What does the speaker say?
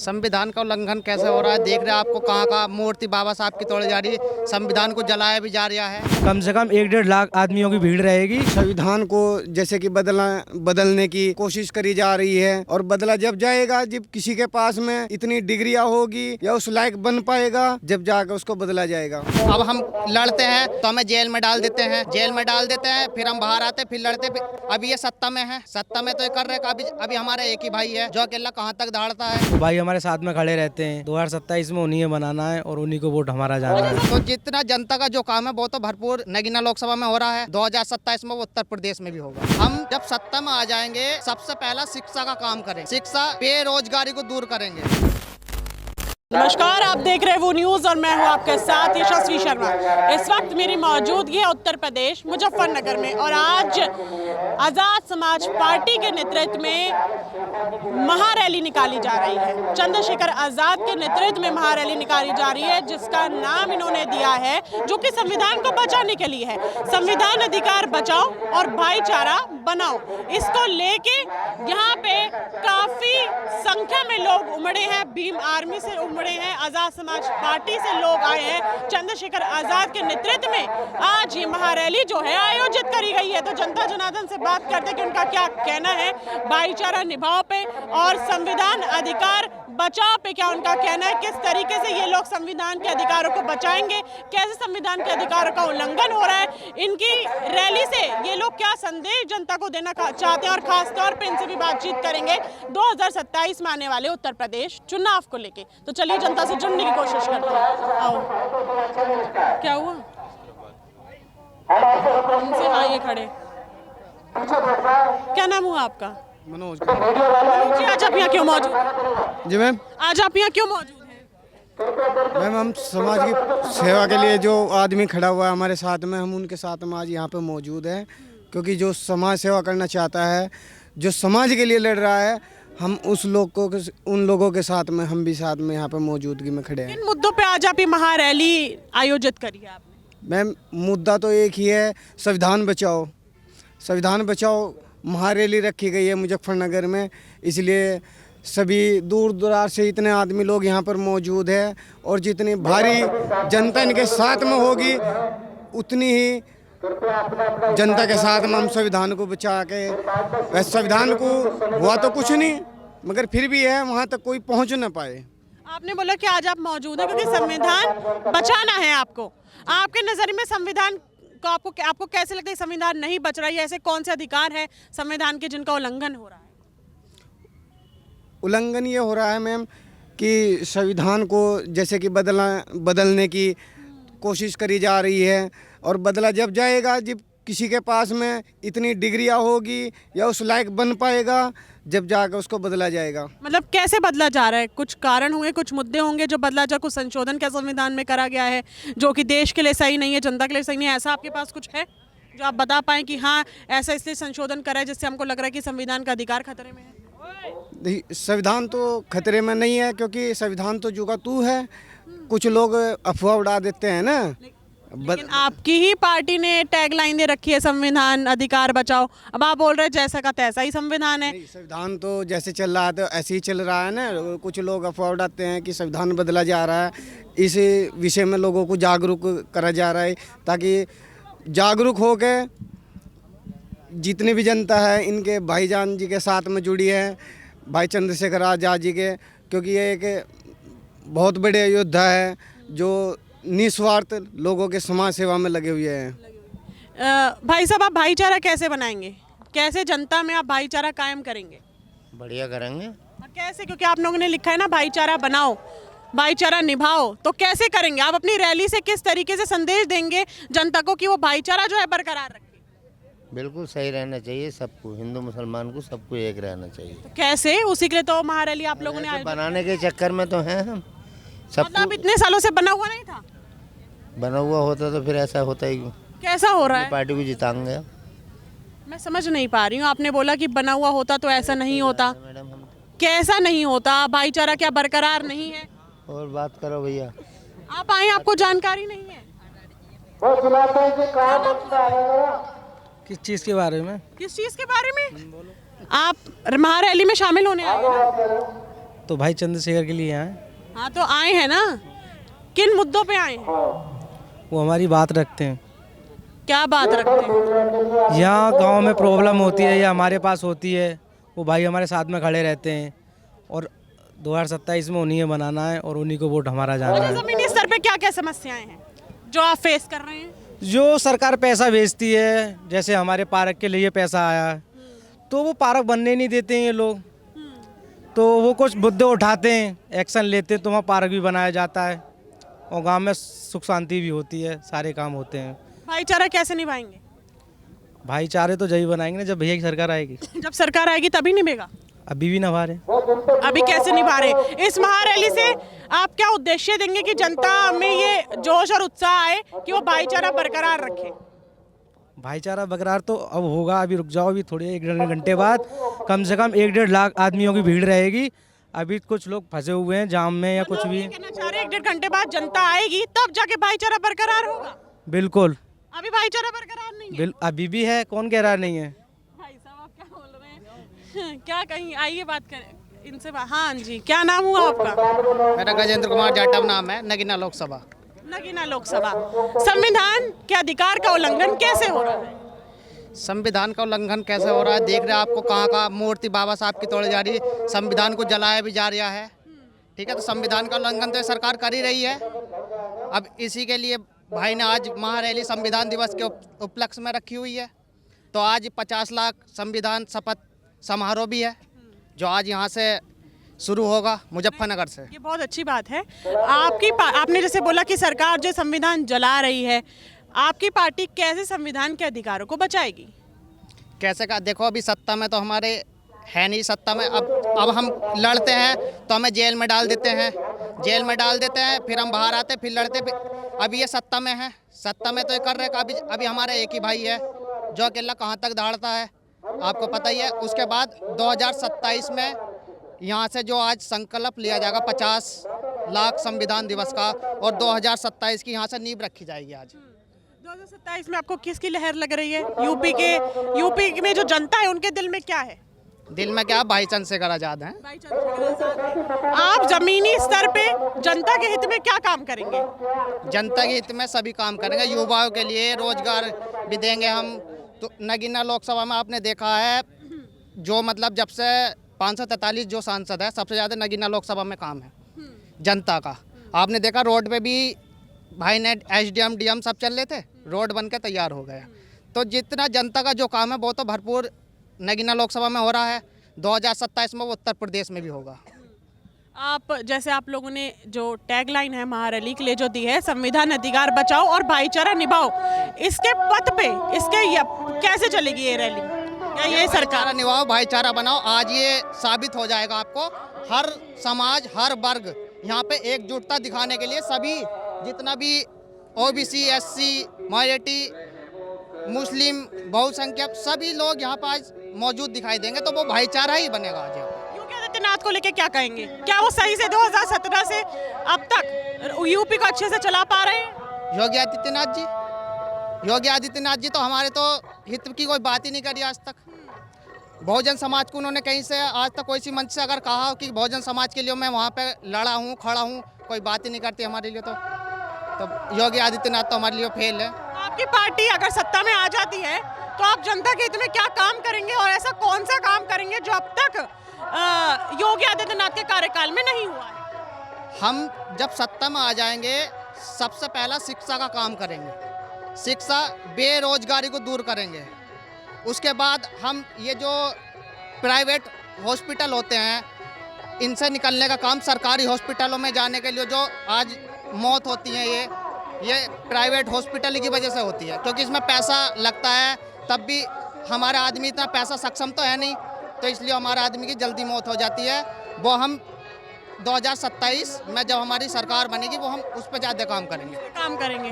संविधान का उल्लंघन कैसे हो रहा है? देख रहे हैं आपको, कहाँ का मूर्ति बाबा साहब की तोड़ी जा रही है, संविधान को जलाया भी जा रहा है। कम से कम 1-1.5 लाख आदमियों की भीड़ रहेगी। संविधान को जैसे कि बदलने की कोशिश करी जा रही है और बदला जब जाएगा जब किसी के पास में इतनी डिग्रियां होगी या उस लायक बन पाएगा, जब जाकर उसको बदला जाएगा। अब हम लड़ते हैं तो हमें जेल में डाल देते हैं, फिर हम बाहर आते, फिर लड़ते। अभी ये सत्ता में है, सत्ता में तो ये कर रहे हैं। अभी हमारा एक ही भाई है जो अकेला कहाँ तक दहाड़ता है। तो भाई हमारे साथ में खड़े रहते हैं। 2027 में उन्हीं बनाना है और उन्हीं को वोट हमारा जाना है। तो जितना जनता का जो काम है वो तो भरपूर नगीना लोकसभा में हो रहा है, 2027 में वो उत्तर प्रदेश में भी होगा। हम जब सत्ता में आ जाएंगे, सबसे पहला शिक्षा का काम करें, शिक्षा बेरोजगारी को दूर करेंगे। नमस्कार, आप देख रहे हैं वो न्यूज और मैं हूं आपके साथ यशस्वी शर्मा। इस वक्त मेरी मौजूदगी है उत्तर प्रदेश मुजफ्फरनगर में और आज आजाद समाज पार्टी के नेतृत्व में महारैली निकाली जा रही है। चंद्रशेखर आजाद के नेतृत्व में महारैली निकाली जा रही है जिसका नाम इन्होंने दिया है, जो कि संविधान को बचाने के लिए है। संविधान अधिकार बचाओ और भाईचारा बनाओ। इसको लेके यहाँ पे काफी संख्या में लोग उमड़े हैं, भीम आर्मी से उमड़े हैं, आजाद समाज पार्टी से लोग आए हैं। चंद्रशेखर आजाद के नेतृत्व में आज ये महारैली जो है आयोजित करी गई है। तो जनता जनार्दन से बात करते हैं कि उनका क्या कहना है भाईचारा निभाओ पे और संविधान अधिकार बचाओ पे, क्या उनका कहना है, किस तरीके से ये लोग संविधान के अधिकारों को बचाएंगे, कैसे संविधान के अधिकारों का उल्लंघन हो रहा है, इनकी रैली से ये लोग क्या संदेश जनता को देना चाहते हैं और खास तौर पे इनसे भी बातचीत करेंगे 2027 में आने वाले उत्तर प्रदेश चुनाव को लेके। तो चलिए जनता से जुड़ने की कोशिश करते हैं। आओ, क्या हुआ? इनसे आइए खड़े। क्या नाम हुआ आपका? मनोज जी, आज आप यहाँ क्यों मौजूद? जी मैम, आज आप यहाँ क्यों मौजूद हैं? मैम हम समाज की सेवा के लिए जो आदमी खड़ा हुआ है हमारे साथ में, हम उनके साथ में आज यहाँ पे मौजूद हैं, क्योंकि जो समाज सेवा करना चाहता है, जो समाज के लिए लड़ रहा है, हम उन लोगों के साथ में, हम भी साथ में यहाँ पे मौजूदगी में खड़े हैं। इन मुद्दों पे आज आप ये महारैली आयोजित करी है आपने? मैम मुद्दा तो एक ही है, संविधान बचाओ। संविधान बचाओ महारैली रखी गई है मुजफ्फरनगर में, इसलिए सभी दूर दराज से इतने आदमी लोग यहाँ पर मौजूद है और जितनी भारी जनता इनके साथ में होगी उतनी ही जनता के साथ में हम संविधान को बचा के, वैसे संविधान को हुआ तो कुछ नहीं मगर फिर भी है वहाँ तक कोई पहुँच न पाए। आपने बोला कि आज आप मौजूद हैं क्योंकि संविधान बचाना है आपको। आपके नज़र में संविधान को आपको कैसे लगता है संविधान नहीं बच रहा है? ऐसे कौन से अधिकार है संविधान के जिनका उल्लंघन हो रहा है? उल्लंघन ये हो रहा है मैम कि संविधान को जैसे कि बदलने की कोशिश करी जा रही है और बदला जब जाएगा जब किसी के पास में इतनी डिग्रियां होगी या उस लायक बन पाएगा, जब जाकर उसको बदला जाएगा। मतलब कैसे बदला जा रहा है? कुछ कारण होंगे, कुछ मुद्दे होंगे जो बदला जा, कुछ संशोधन क्या संविधान में करा गया है जो कि देश के लिए सही नहीं है, जनता के लिए सही नहीं है, ऐसा आपके पास कुछ है जो आप बता पाएँ कि हाँ ऐसा इसलिए संशोधन करा है जिससे हमको लग रहा है कि संविधान का अधिकार खतरे में है? नहीं, संविधान तो खतरे में नहीं है क्योंकि संविधान तो जुगा तू है। कुछ लोग अफवाह उड़ा देते हैं ना। लेकिन आपकी ही पार्टी ने टैगलाइन दे रखी है संविधान अधिकार बचाओ, अब आप बोल रहे हैं जैसा का तैसा ही संविधान है। संविधान तो जैसे चल रहा है तो ऐसे ही चल रहा है ना। कुछ लोग अफवाह उड़ाते हैं कि संविधान बदला जा रहा है, इस विषय में लोगों को जागरूक करा जा रहा है ताकि जागरूक हो के जितनी भी जनता है इनके भाईजान जी के साथ में जुड़ी है, भाई चंद्रशेखर आजाद जी के, क्योंकि ये एक बहुत बड़े योद्धा है जो निस्वार्थ लोगों के समाज सेवा में लगे हुए हैं। भाई साहब, आप भाईचारा कैसे बनाएंगे? कैसे जनता में आप भाईचारा कायम करेंगे? बढ़िया करेंगे। कैसे? क्योंकि आप लोगों ने लिखा है ना भाईचारा बनाओ भाईचारा निभाओ, तो कैसे करेंगे? आप अपनी रैली से किस तरीके से संदेश देंगे जनता को कि वो भाईचारा जो है बरकरार रखे? बिल्कुल सही रहना चाहिए सबको, हिंदू मुसलमान को सबको एक रहना चाहिए। तो कैसे? उसी के लिए तो महारैली आप लोगों ने बनाने के चक्कर में तो हैं हम सब। मतलब इतने सालों से बना हुआ नहीं था? बना हुआ होता तो फिर ऐसा होता ही क्यों? कैसा हो रहा है? पार्टी को जिताएंगे। मैं समझ नहीं पा रही हूँ। आपने बोला कि बना हुआ होता तो ऐसा नहीं होता। मैडम हम कैसा नहीं होता? भाईचारा क्या बरकरार नहीं है? और बात करो भैया। आप आए, आपको जानकारी नहीं है? किस चीज़ के बारे में? किस चीज़ के बारे में? आप महारैली में शामिल होने आए हैं? तो भाई चंद्रशेखर के लिए आए। हाँ तो आए हैं ना, किन मुद्दों पे आए हैं? वो हमारी बात रखते हैं। क्या बात रखते हैं? यहाँ गांव में प्रॉब्लम होती है या हमारे पास होती है, वो भाई हमारे साथ में खड़े रहते हैं और 2027 में उन्हीं को बनाना है और उन्हीं को वोट हमारा जाना अच्छा, है। जमीनी स्तर पे क्या क्या समस्याएं हैं जो आप फेस कर रहे हैं? जो सरकार पैसा भेजती है, जैसे हमारे पार्क के लिए पैसा आया तो वो पार्क बनने नहीं देते हैं ये लोग, तो वो कुछ मुद्दे उठाते हैं, एक्शन लेते हैं तो वहाँ पार्क भी बनाया जाता है और गांव में सुख शांति भी होती है, सारे काम होते हैं। भाईचारा कैसे निभाएंगे? भाईचारे तो जही बनाएंगे ना जब भैया की सरकार आएगी। जब सरकार आएगी तभी निभेगा। अभी भी नभा रहे। अभी कैसे निभा रहे? इस महारैली से आप क्या उद्देश्य देंगे कि जनता में ये जोश और उत्साह आए कि वो भाईचारा बरकरार रखे? भाईचारा बरकरार तो अब होगा, अभी रुक जाओ, अभी थोड़ी 1-1.5 घंटे बाद कम से कम 1-1.5 लाख आदमियों की भीड़ रहेगी। अभी कुछ लोग फंसे हुए हैं जाम में या कुछ भी। कहना चाह रहे 1-1.5 घंटे बाद जनता आएगी तब जाके भाईचारा बरकरार होगा। बिल्कुल। अभी भाईचारा बरकरार नहीं है। अभी भी है, कौन कह रहा नहीं है। भाई साहब आप क्या बोल रहे हैं? क्या कहीं आइए बात करें इनसे। हाँ जी, क्या नाम हुआ आपका? मेरा गजेंद्र कुमार जाटव नाम है, नगीना लोकसभा। नगीना लोकसभा। संविधान के अधिकार का उल्लंघन कैसे हो रहा है? संविधान का उल्लंघन कैसे हो रहा है देख रहे हैं आपको, कहाँ का मूर्ति बाबा साहब की तोड़ी जा रही है, संविधान को जलाया भी जा रहा है। ठीक है, तो संविधान का उल्लंघन तो ये सरकार कर ही रही है। अब इसी के लिए भाई ने आज महारैली संविधान दिवस के उपलक्ष्य में रखी हुई है। तो आज 50 लाख संविधान शपथ समारोह भी है जो आज यहाँ से शुरू होगा मुजफ्फरनगर से। ये बहुत अच्छी बात है। आपने जैसे बोला कि सरकार जो संविधान जला रही है, आपकी पार्टी कैसे संविधान के अधिकारों को बचाएगी? कैसे का देखो, अभी सत्ता में तो हमारे है नहीं, सत्ता में अब हम लड़ते हैं तो हमें जेल में डाल देते हैं, फिर हम बाहर आते फिर लड़ते, फिर अभी ये सत्ता में है, सत्ता में तो ये कर रहे हैं। अभी हमारा एक ही भाई है जो अकेला कहाँ तक दहाड़ता है, आपको पता ही है। उसके बाद 2027 में यहाँ से जो आज संकल्प लिया जाएगा 50 लाख संविधान दिवस का, और 2027 की यहाँ से नींव रखी जाएगी। आज 2027 में आपको किसकी लहर लग रही है? यूपी में जो जनता है उनके दिल में क्या है? दिल में क्या, भाई चंद्रशेखर आजाद हैं। आप जमीनी स्तर पे जनता के हित में क्या काम करेंगे? जनता के हित में सभी काम करेंगे, युवाओं के लिए रोजगार भी देंगे हम। तो नगीना लोकसभा में आपने देखा है जो मतलब जब से 543 जो सांसद है, सबसे ज़्यादा नगीना लोकसभा में काम है जनता का। आपने देखा रोड पे भी भाई ने SDM DM सब चल रहे थे, रोड बन के तैयार हो गया। तो जितना जनता का जो काम है वो तो भरपूर नगीना लोकसभा में हो रहा है। 2027 में वो उत्तर प्रदेश में भी होगा। आप लोगों ने जो टैगलाइन है महारैली के लिए जो दी है, संविधान अधिकार बचाओ और भाईचारा निभाओ, इसके पथ पे कैसे चलेगी ये रैली? या ये सरकार निभाओ भाईचारा बनाओ, आज ये साबित हो जाएगा आपको। हर समाज, हर वर्ग यहाँ पे एकजुटता दिखाने के लिए सभी जितना भी OBC SC माइनॉरिटी मुस्लिम बहुसंख्यक सभी लोग यहाँ पर आज मौजूद दिखाई देंगे, तो वो भाईचारा ही बनेगा आज यहाँ पे। योगी आदित्यनाथ को लेके क्या कहेंगे? क्या वो सही से 2017 से अब तक यूपी को अच्छे से चला पा रहे हैं? योगी आदित्यनाथ जी तो हमारे तो हित की कोई बात ही नहीं करी आज तक। बहुजन समाज को उन्होंने कहीं से आज तक कोई सी मंच से अगर कहा कि बहुजन समाज के लिए मैं वहाँ पे लड़ा हूँ, खड़ा हूँ, कोई बात ही नहीं करती हमारे लिए। तो योगी आदित्यनाथ तो हमारे लिए फेल है। आपकी पार्टी अगर सत्ता में आ जाती है तो आप जनता के हित में क्या काम करेंगे, और ऐसा कौन सा काम करेंगे जो अब तक योगी आदित्यनाथ के कार्यकाल में नहीं हुआ है? हम जब सत्ता में आ जाएंगे सबसे पहला शिक्षा का काम करेंगे, शिक्षा बेरोजगारी को दूर करेंगे। उसके बाद हम ये जो प्राइवेट हॉस्पिटल होते हैं इनसे निकलने का काम, सरकारी हॉस्पिटलों में जाने के लिए जो आज मौत होती है ये प्राइवेट हॉस्पिटल की वजह से होती है, क्योंकि इसमें पैसा लगता है। तब भी हमारा आदमी इतना पैसा सक्षम तो है नहीं, तो इसलिए हमारा आदमी की जल्दी मौत हो जाती है। वो हम 2027 में जब हमारी सरकार बनेगी वो हम उस पर ज़्यादा काम करेंगे।